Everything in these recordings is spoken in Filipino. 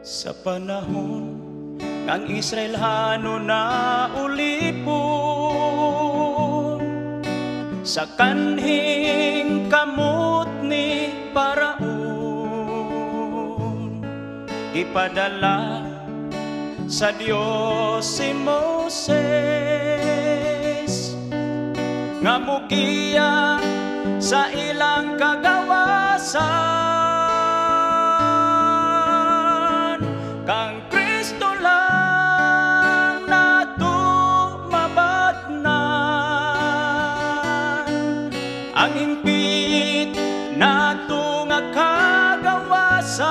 Sa panahon ng Israelhano na ulipon, sa kanhing kamot ni Paraon, ipadala sa Dios si Moses, nga mugiya sa ilang kagawasan. Kang Kristo lang nato mabatnan, ang hingpit nato nga kagawasan.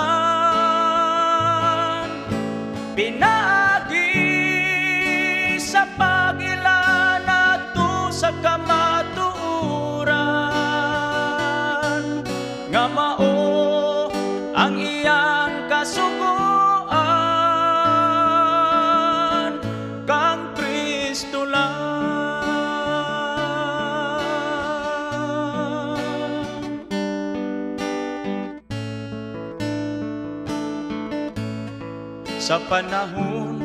Pinaagi sa pagila nato sa kamatuoran, nga mao ang iyang kasugoan. Kang Kristo lang. Sa panahon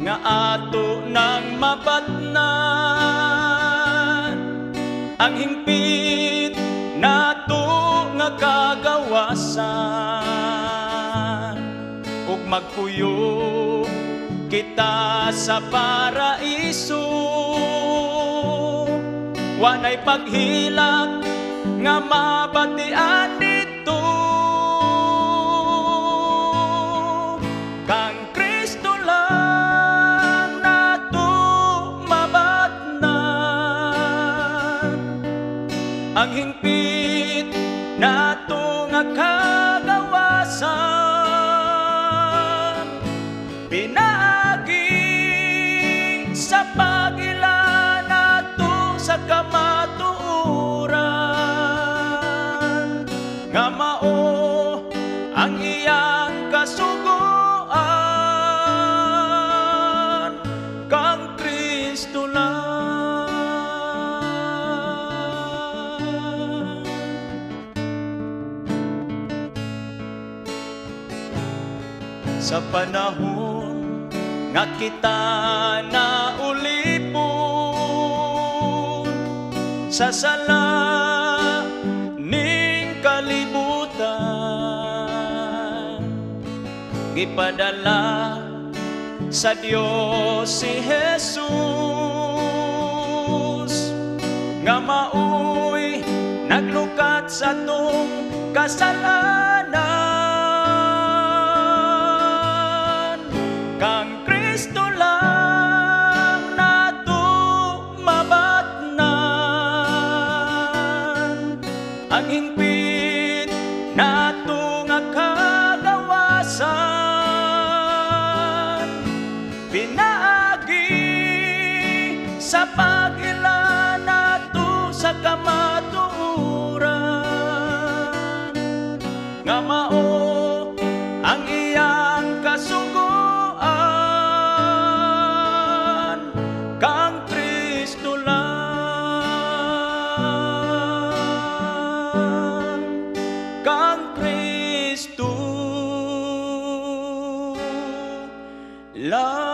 nga ato nang mabatnan, ang hingpit nato nga kagawasan, ug magpuyo kita sa paraiso, wanay paghilak nga mabatian dito. Kang Kristo lang nato mabatnan, ang hingpit nato nga kagawasan. Pinaagi sa pagila nato sa kamatuoran, nga mao ang iyang kasugoan. Kang Kristo lang. Sa panahon nga kita na ulipon, sa sala ning kalibutan, gipadala sa Dios si Jesus, nga maoy naglukat sa tong kasalanan. Kang Kristo lang nato mabatnan, ang hingpit nato nga kagawasan. Pinaagi sa pagila nato sa kamatuoran, nga mao ang iyang kasugoan. Kang Kristo lang. Kang Kristo lang.